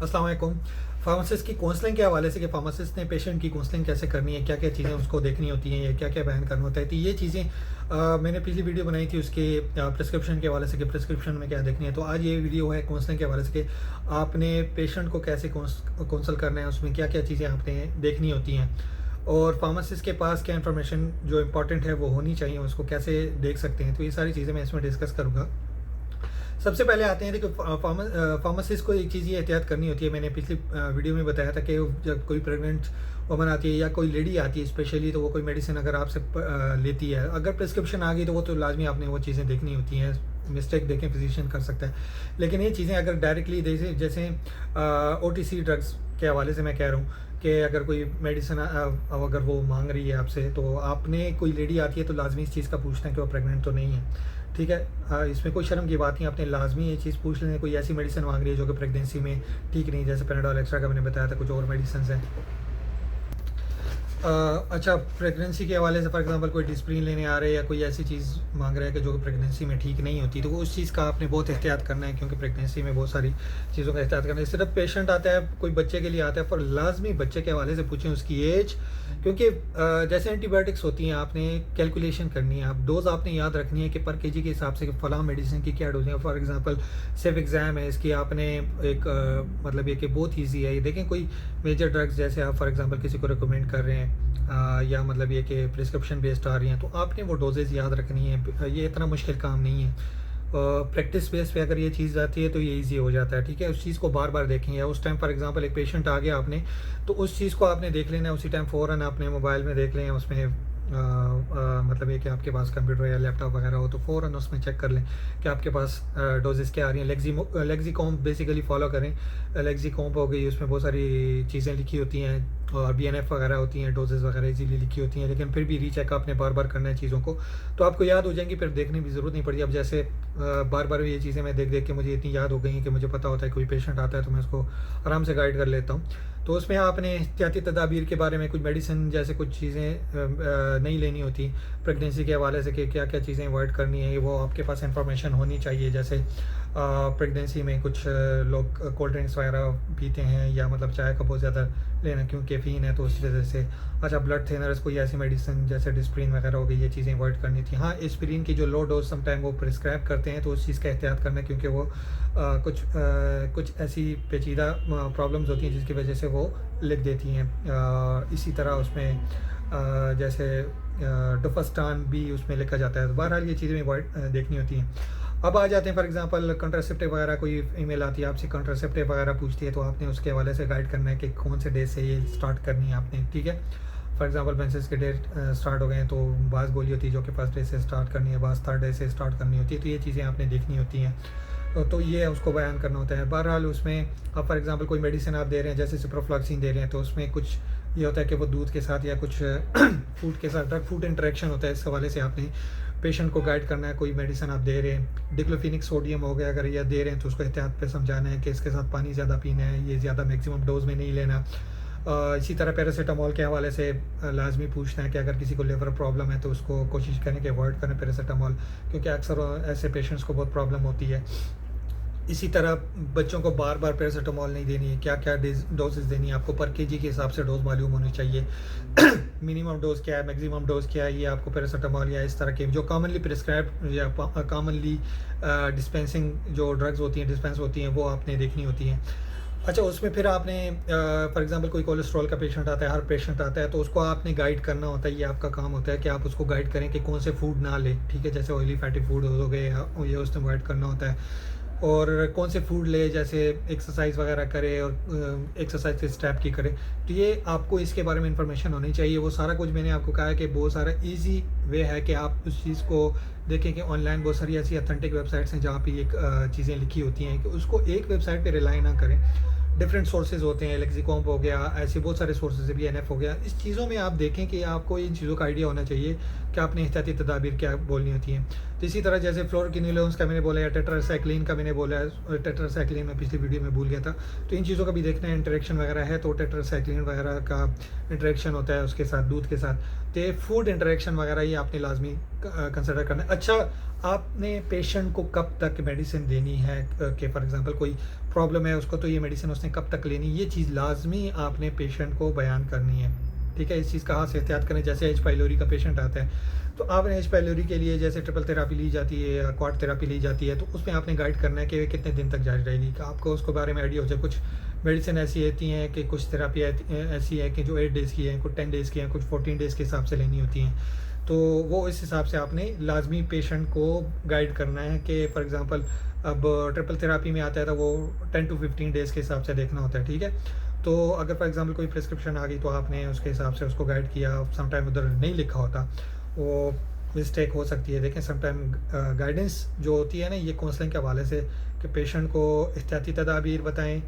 अस्सलाम वालेकुम। फार्मासिस्ट की काउंसलिंग के हवाले से कि फार्मासिस्ट ने पेशेंट की काउंसलिंग कैसे करनी है, क्या-क्या चीज़ें उसको देखनी होती हैं या क्या-क्या बयान करना होता है। तो ये चीज़ें मैंने पिछली वीडियो बनाई थी उसके प्रिस्क्रिप्शन के हवाले से कि प्रिस्क्रिप्शन में क्या देखनी है। तो आज ये वीडियो है काउंसलिंग के हवाले से कि आपने पेशेंट को कैसे काउंसल करना है, उसमें क्या-क्या चीज़ें आपने देखनी होती हैं और फार्मासिस्ट के पास क्या इन्फॉर्मेशन जो इम्पोर्टेंट है वो होनी चाहिए, उसको कैसे देख सकते हैं। तो ये सारी चीज़ें मैं इसमें डिस्कस करूँगा। सबसे पहले आते हैं, देखो फार्मासिस्ट को एक चीज़ ये एहतियात करनी होती है। मैंने पिछली वीडियो में बताया था कि जब कोई प्रेग्नेंट वुमन आती है या कोई लेडी आती है स्पेशली, तो वो कोई मेडिसिन अगर आपसे लेती है, अगर प्रिस्क्रिप्शन आ गई तो वो तो लाजमी आपने वो चीज़ें देखनी होती हैं। मिस्टेक देखें फिजिशियन कर सकता है, लेकिन ये चीज़ें अगर डायरेक्टली जैसे जैसे OTC ड्रग्स के हवाले से मैं कह रहा हूँ कि अगर कोई मेडिसिन अगर वो मांग रही है आपसे, तो आपने कोई लेडी आती है तो लाजमी इस चीज़ का पूछना है कि वो प्रेग्नेंट तो नहीं है। ठीक है, इसमें कोई शर्म की बात नहीं, आपने लाजमी ये चीज़ पूछ लेना। कोई ऐसी मेडिसिन मांग रही है जो कि प्रेगनेंसी में ठीक नहीं, जैसे पैराडोल एक्स्ट्रा का मैंने बताया था, कुछ और मेडिसिन हैं। अच्छा, प्रेगनेंसी के हवाले से फॉर एग्जांपल कोई डिस्प्रिन लेने आ रहे हैं या कोई ऐसी चीज़ मांग रहा है कि जो कि प्रेगनेंसी में ठीक नहीं होती, तो उस चीज़ का आपने बहुत एहतियात करना है, क्योंकि प्रेगनेंसी में बहुत सारी चीज़ों का एहतियात करना है। सिर्फ पेशेंट आता है कोई बच्चे के लिए आता है, पर लाजमी बच्चे के हवाले से पूछें उसकी एज, क्योंकि जैसे एंटीबायोटिक्स होती हैं, आपने कैलकुलेशन करनी है, आप डोज आपने याद रखनी है कि पर केजी के हिसाब से कि फ़लाँ मेडिसिन की क्या डोज है। फॉर एग्जांपल सिर्फ एग्ज़ाम है इसकी, आपने एक मतलब ये कि बहुत ईजी है ये। देखें कोई मेजर ड्रग्स जैसे आप फॉर एग्जांपल किसी को रिकमेंड कर रहे हैं या मतलब ये कि प्रिस्क्रिप्शन बेस्ड आ रही हैं, तो आपने वो डोजेज़ याद रखनी है। ये इतना मुश्किल काम नहीं है। प्रैक्टिस बेस पे अगर ये चीज़ आती है तो ये इजी हो जाता है। ठीक है, उस चीज़ को बार बार देखें। या उस टाइम फॉर एग्जांपल एक पेशेंट आ गया आपने, तो उस चीज़ को आपने देख लेना है उसी टाइम, फ़ौरन आपने मोबाइल में देख लें, उसमें मतलब ये कि आपके पास कंप्यूटर या लैपटॉप वगैरह हो तो फ़ौरन उसमें चेक कर लें कि आपके पास डोजेज़ क्या आ रही हैं। लेक्सिकॉम्प बेसिकली फ़ॉलो करें। लेक्सिकॉम्प हो गई, उसमें बहुत सारी चीज़ें लिखी होती हैं और BNF वगैरह होती हैं, डोजेज़ वगैरह इजीली लिखी होती हैं, लेकिन फिर भी रीचेक आपने बार बार करना है चीज़ों को, तो आपको याद हो जाएंगी, फिर देखने की ज़रूरत नहीं पड़ती। अब जैसे बार बार ये चीज़ें मैं देख देख के मुझे इतनी याद हो गई हैं कि मुझे पता होता है कोई पेशेंट आता है तो मैं उसको आराम से गाइड कर लेता हूँ। तो उसमें आपने एहतियाती तदाबीर के बारे में कुछ मेडिसिन जैसे कुछ चीज़ें नहीं लेनी होती प्रेगनेंसी के हवाले से कि क्या क्या चीज़ें अवॉइड करनी है, वो आपके पास इंफॉर्मेशन होनी चाहिए। जैसे प्रेगनेंसी में कुछ लोग कोल्ड ड्रिंक्स वगैरह पीते हैं या मतलब चाय का बहुत ज़्यादा लेना, क्योंकि कैफीन है तो उस वजह से। अच्छा, ब्लड थिनर्स कोई ऐसी मेडिसिन जैसे डिस्प्रिन वगैरह हो गई, ये चीज़ें अवॉइड करनी थी। हाँ, एस्पिरिन की जो लो डोज समटाइम वो प्रिस्क्राइब करते हैं, तो उस चीज़ का एहतियात करना है, क्योंकि वो कुछ ऐसी पेचीदा प्रॉब्लम्स होती हैं जिसकी वजह से वो लिख देती हैं। इसी तरह उसमें जैसे डोफास्टान भी उसमें लिखा जाता है। तो बहरहाल ये चीज़ें अवॉइड देखनी होती हैं। अब आ जाते हैं फॉर एग्जांपल कंट्रासेप्टिव वगैरह, कोई ईमेल आती है आपसे कंट्रासेप्टिव वगैरह पूछती है, तो आपने उसके हवाले से गाइड करना है कि कौन से डे से ये स्टार्ट करनी है आपने। ठीक है, फॉर एग्जांपल मेंसेस के डेट स्टार्ट हो गए हैं, तो बाज़ गोली होती है जो कि फर्स्ट डे से स्टार्ट करनी है, बाज़ थर्ड डे से स्टार्ट करनी होती है, तो ये चीज़ें आपने देखनी होती हैं। तो ये उसको बयान करना होता है। बहरहाल उसमें अब फॉर एग्जांपल कोई मेडिसिन आप दे रहे हैं, जैसे सिप्रोफ्लॉक्सिन दे रहे हैं, तो उसमें कुछ ये होता है कि वो दूध के साथ या कुछ फूड के साथ ड्रग फूड इंटरेक्शन होता है, इस हवाले से आपने पेशेंट को गाइड करना है। कोई मेडिसिन आप दे रहे हैं, डिक्लोफिनिक सोडियम हो गया, अगर यह दे रहे हैं तो उसको एहतियात पे समझाना है कि इसके साथ पानी ज़्यादा पीना है, ये ज़्यादा मैक्सिमम डोज में नहीं लेना। इसी तरह पैरासीटामोल के हवाले से लाजमी पूछना है कि अगर किसी को लिवर प्रॉब्लम है तो उसको कोशिश करें कि अवॉइड करें पैरासीटामोल, क्योंकि अक्सर ऐसे पेशेंट्स को बहुत प्रॉब्लम होती है। इसी तरह बच्चों को बार बार पैरासीटामोल नहीं देनी है, क्या क्या डोजेस देनी है आपको, पर केजी के हिसाब से डोज मालूम होनी चाहिए। मिनिमम डोज क्या है, मैक्सिमम डोज क्या है, ये आपको पैरासीटामोल या इस तरह के जो कॉमनली प्रिस्क्राइब या कॉमनली डिस्पेंसिंग जो ड्रग्स होती हैं डिस्पेंस होती हैं, वो आपने देखनी होती हैं। अच्छा, उसमें फिर आपने फॉर एग्जांपल कोई कोलेस्ट्रॉल का पेशेंट आता है, हर पेशेंट आता है, तो उसको आपने गाइड करना होता है। ये आपका काम होता है कि आप उसको गाइड करें कि कौन से फूड ना ले। ठीक है, जैसे ऑयली फैटी फूड हो गए, ये उसने अवॉइड करना होता है। और कौन से फूड ले, जैसे एक्सरसाइज वगैरह करे और एक्सरसाइज किस टाइप की करे, तो ये आपको इसके बारे में इंफॉर्मेशन होनी चाहिए। वो सारा कुछ मैंने आपको कहा है कि बहुत सारा इजी वे है कि आप उस चीज़ को देखें कि ऑनलाइन बहुत सारी ऐसी अथेंटिक वेबसाइट्स हैं जहाँ पे ये चीज़ें लिखी होती हैं, कि उसको एक वेबसाइट पे रिलाई ना करें। डिफरेंट सोर्सेज होते हैं, लेक्सिकॉम्प हो गया, ऐसे बहुत सारे सोर्सेज, BNF हो गया। इस चीज़ों में आप देखें कि आपको इन चीज़ों का आइडिया होना चाहिए कि आपने एहतियाती तदाबीर क्या बोलनी होती हैं। तो इसी तरह जैसे फ्लोरोक्विनोलोन्स का मैंने बोला या टेट्रासाइक्लिन का मैंने बोला है, टेट्रासाइक्लिन में पिछली वीडियो में भूल गया था, तो इन चीज़ों का भी देखना है इंटरेक्शन वगैरह है, तो टेट्रासाइक्लिन वगैरह का इंटरेक्शन होता है उसके साथ, दूध के साथ, तो फूड इंटरेक्शन वगैरह ये आपने लाजमी कंसिडर करना है। अच्छा, आपने पेशेंट को कब तक मेडिसिन देनी है कि फॉर एग्जांपल कोई प्रॉब्लम है उसको, तो ये मेडिसिन उसने कब तक लेनी, ये चीज़ लाजमी आपने पेशेंट को बयान करनी है, ठीक है। इस चीज़ का हाँ से एहतियात करें। जैसे एच पाइलोरी का पेशेंट आता है, तो आपने एच पाइलोरी के लिए जैसे ट्रिपल थेरापी ली जाती है या क्वाड थेरापी ली जाती है, तो उसमें आपने गाइड करना है कि कितने दिन तक जारी रहेगी, कि आपको उसको बारे में आइडिया हो जाए। कुछ मेडिसिन ऐसी होती हैं कि कुछ थेरापी ऐसी है कि जो 8 डेज़ की है, कुछ 10 डेज़ की हैं, कुछ 14 डेज़ के हिसाब से लेनी होती हैं, तो वो इस हिसाब से आपने लाजमी पेशेंट को गाइड करना है कि फॉर एग्ज़ाम्पल अब ट्रिपल थेरापी में आता है तो वो 10 to 15 डेज़ के हिसाब से देखना होता है, ठीक है। तो अगर फॉर एग्ज़ाम्पल कोई प्रिस्क्रिप्शन आ गई तो आपने उसके हिसाब से उसको गाइड किया, समटाइम उधर नहीं लिखा होता, वो मिस्टेक हो सकती है। देखें समटाइम गाइडेंस जो होती है ना, ये काउंसलिंग के हवाले से कि पेशेंट को एहतियाती तदाबीर बताएं,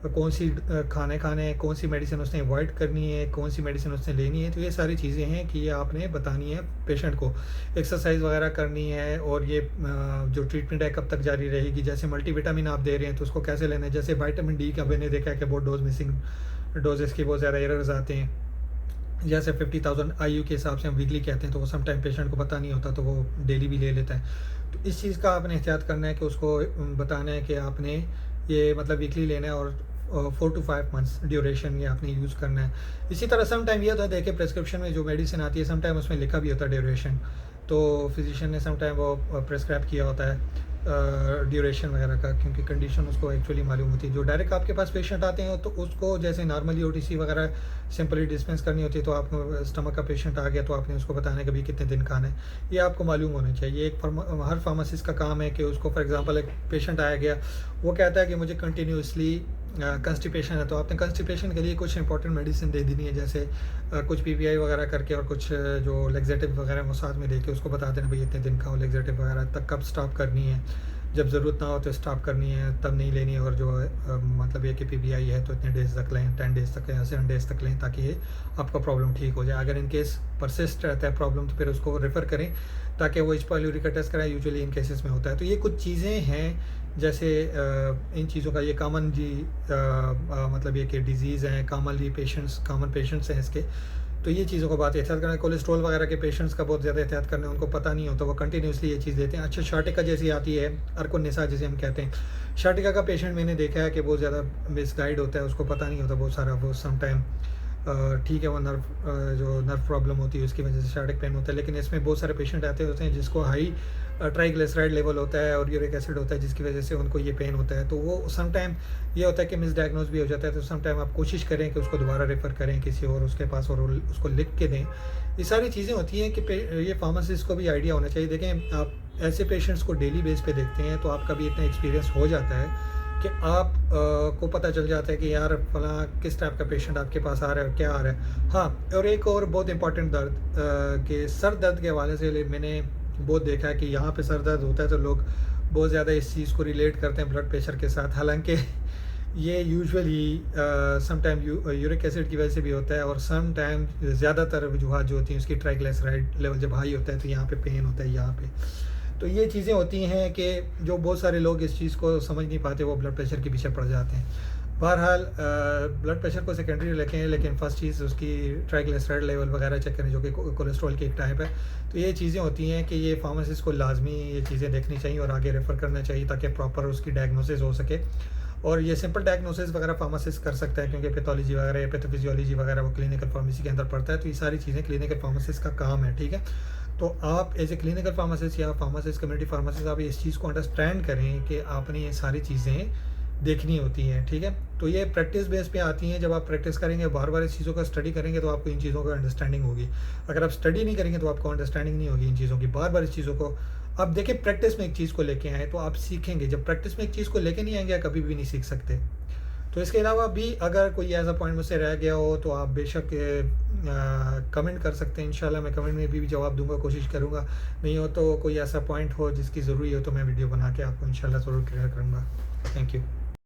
कौन सी खाने खाने हैं, कौन सी मेडिसिन उसने अवॉइड करनी है, कौन सी मेडिसिन उसने लेनी है, तो ये सारी चीज़ें हैं कि ये आपने बतानी है पेशेंट को। एक्सरसाइज वगैरह करनी है, और ये जो ट्रीटमेंट है कब तक जारी रहेगी। जैसे मल्टीविटामिन आप दे रहे हैं तो उसको कैसे लेना है। जैसे विटामिन डी का मैंने देखा है कि बहुत डोज मिसिंग, डोजेस की बहुत ज़्यादा एरर्स आते हैं। जैसे 50,000 IU के हिसाब से हम वीकली कहते हैं, तो वो समटाइम पेशेंट को पता नहीं होता, तो वो डेली भी ले लेता है। तो इस चीज़ का आपने एहतियात करना है कि उसको बताना है कि आपने ये मतलब वीकली लेना है, और 4 to 5 मंथ्स ड्यूरेशन ये आपने यूज़ करना है। इसी तरह समटाइम ये होता है, देखिए प्रेस्क्रिप्शन में जो मेडिसिन आती है समटाइम उसमें लिखा भी होता है ड्यूरेशन, तो फिजिशियन ने समटाइम वो प्रेस्क्राइब किया होता है ड्यूरेशन वगैरह का, क्योंकि कंडीशन उसको एक्चुअली मालूम होती है। जो डायरेक्ट आपके पास पेशेंट आते हैं तो उसको जैसे नॉर्मली OTC वगैरह सिंपली डिस्पेंस करनी होती है, तो आपको स्टमक का पेशेंट आ गया तो आपने उसको बताना है कि भाई कितने दिन खाना है, ये आपको मालूम होना चाहिए। एक हर फार्मासिस्ट का काम है कि उसको फॉर एग्जांपल एक पेशेंट आया गया, वो कहता है कि मुझे कंटिन्यूसली कंस्टिपेशन है, तो आपने कंस्टिपेशन के लिए कुछ इंपॉर्टेंट मेडिसिन दे देनी है, जैसे कुछ PPI वगैरह करके, और कुछ जो लेग्जेटिव वगैरह वो साथ में दे के उसको बता देना भाई इतने दिन खाओ लेग्जेटिव वगैरह, तक कब स्टॉप करनी है, जब ज़रूरत ना हो तो स्टॉप करनी है, तब नहीं लेनी है, और जो मतलब ये कि PPI है तो इतने डेज़ तक लें, 10 डेज़ तक या 7 डेज़ तक लें, ताकि ये आपका प्रॉब्लम ठीक हो जाए। अगर इन केस परसिस्ट रहता है प्रॉब्लम तो फिर उसको रेफ़र करें ताकि वो एच पाइलोरी का टेस्ट कराएं, यूजुअली इन केसेस में होता है। तो ये कुछ चीज़ें हैं, जैसे इन चीज़ों का ये कॉमन जी मतलब ये कि डिजीज़ हैं, कॉमन पेशेंट्स हैं इसके, तो ये चीज़ों को बात एहतियात करना है। कोलेस्ट्रॉल वगैरह के पेशेंट्स का बहुत ज़्यादा एहतियात करना है, उनको पता नहीं होता, वो कंटिन्यूसली ये चीज़ देते हैं। अच्छा, शार्टिका जैसी आती है, अर्कोनिसा जिसे हम कहते हैं, शार्टिका का पेशेंट मैंने देखा है कि बहुत ज़्यादा मिसगाइड होता है, उसको पता नहीं होता बहुत सारा, वो समटाइम ठीक है वो जो नर्व प्रॉब्लम होती है उसकी वजह से शार्टिक पेन होता है, लेकिन इसमें बहुत सारे पेशेंट आते होते हैं जिसको हाई ट्राइग्लिसराइड लेवल होता है और यूरिक एसिड होता है, जिसकी वजह से उनको ये पेन होता है। तो वो समटाइम ये होता है कि मिसडायग्नोज भी हो जाता है, तो समटाइम आप कोशिश करें कि उसको दोबारा रेफ़र करें किसी और उसके पास, और उसको लिख के दें। ये सारी चीज़ें होती हैं कि ये फार्मासिस्ट को भी आइडिया होना चाहिए। देखें, आप ऐसे पेशेंट्स को डेली बेस पे देखते हैं, तो आपका भी इतना एक्सपीरियंस हो जाता है कि आप को पता चल जाता है कि यार फलां किस टाइप का पेशेंट आपके पास आ रहा है और क्या आ रहा है। हाँ, और एक और बहुत इंपॉर्टेंट दर्द कि सर दर्द के हवाले से मैंने बहुत देखा है कि यहाँ पे सर दर्द होता है तो लोग बहुत ज़्यादा इस चीज़ को रिलेट करते हैं ब्लड प्रेशर के साथ, हालांकि ये यूजुअली समटाइम यूरिक एसिड की वजह से भी होता है, और सम टाइम ज़्यादातर वजूहत जो होती हैं उसकी ट्राइग्लिसराइड लेवल जब हाई होता है तो यहाँ पे पेन होता है यहाँ पे। तो ये चीज़ें होती हैं कि जो बहुत सारे लोग इस चीज़ को समझ नहीं पाते, वो ब्लड प्रेशर के पीछे पड़ जाते हैं। बहरहाल ब्लड प्रेशर को सेकेंडरी रखें, लेकिन फ़र्स्ट चीज़ उसकी ट्राइग्लिसराइड लेवल वगैरह चेक करें, जो कि कोलेस्ट्रॉल की एक टाइप है। तो ये चीज़ें होती हैं कि ये फार्मासिस्ट को लाजमी ये चीज़ें देखनी चाहिए और आगे रेफ़र करना चाहिए ताकि प्रॉपर उसकी डायग्नोसिस हो सके। और ये सिंपल डायग्नोसिस वगैरह फार्मासिस्ट कर सकता है, क्योंकि पैथोलॉजी वगैरह या पैथोफिजियोलॉजी वगैरह वो क्लिनिकल फार्मेसी के अंदर पड़ता है। तो ये सारी चीज़ें क्लिनिकल फार्मासिस्ट का काम है, ठीक है। तो आप एज ए क्लिनिकल फार्मासिस्ट या फार्मासिस्ट कम्युनिटी फार्मासिस्ट आप इस चीज़ को अंडरस्टैंड करें कि आपने ये सारी चीज़ें देखनी होती हैं, ठीक है। तो ये प्रैक्टिस बेस पे आती हैं। जब आप प्रैक्टिस करेंगे, बार बार इस चीज़ों का स्टडी करेंगे, तो आपको इन चीज़ों का अंडरस्टैंडिंग होगी। अगर आप स्टडी नहीं करेंगे तो आपको अंडरस्टैंडिंग नहीं होगी इन चीज़ों की। बार बार इस चीज़ों को आप देखिए, प्रैक्टिस में एक चीज़ को लेके आए तो आप सीखेंगे। जब प्रैक्टिस में एक चीज़ को लेके नहीं आएंगे, कभी भी नहीं सीख सकते। तो इसके अलावा भी अगर कोई ऐसा पॉइंट मुझसे रह गया हो तो आप बेशक कमेंट कर सकते हैं। इंशाल्लाह मैं कमेंट में भी जवाब दूंगा, कोशिश करूंगा। नहीं हो तो कोई ऐसा पॉइंट हो जिसकी ज़रूरी हो तो मैं वीडियो बना के आपको इंशाल्लाह ज़रूर क्लियर करूंगा। Thank you.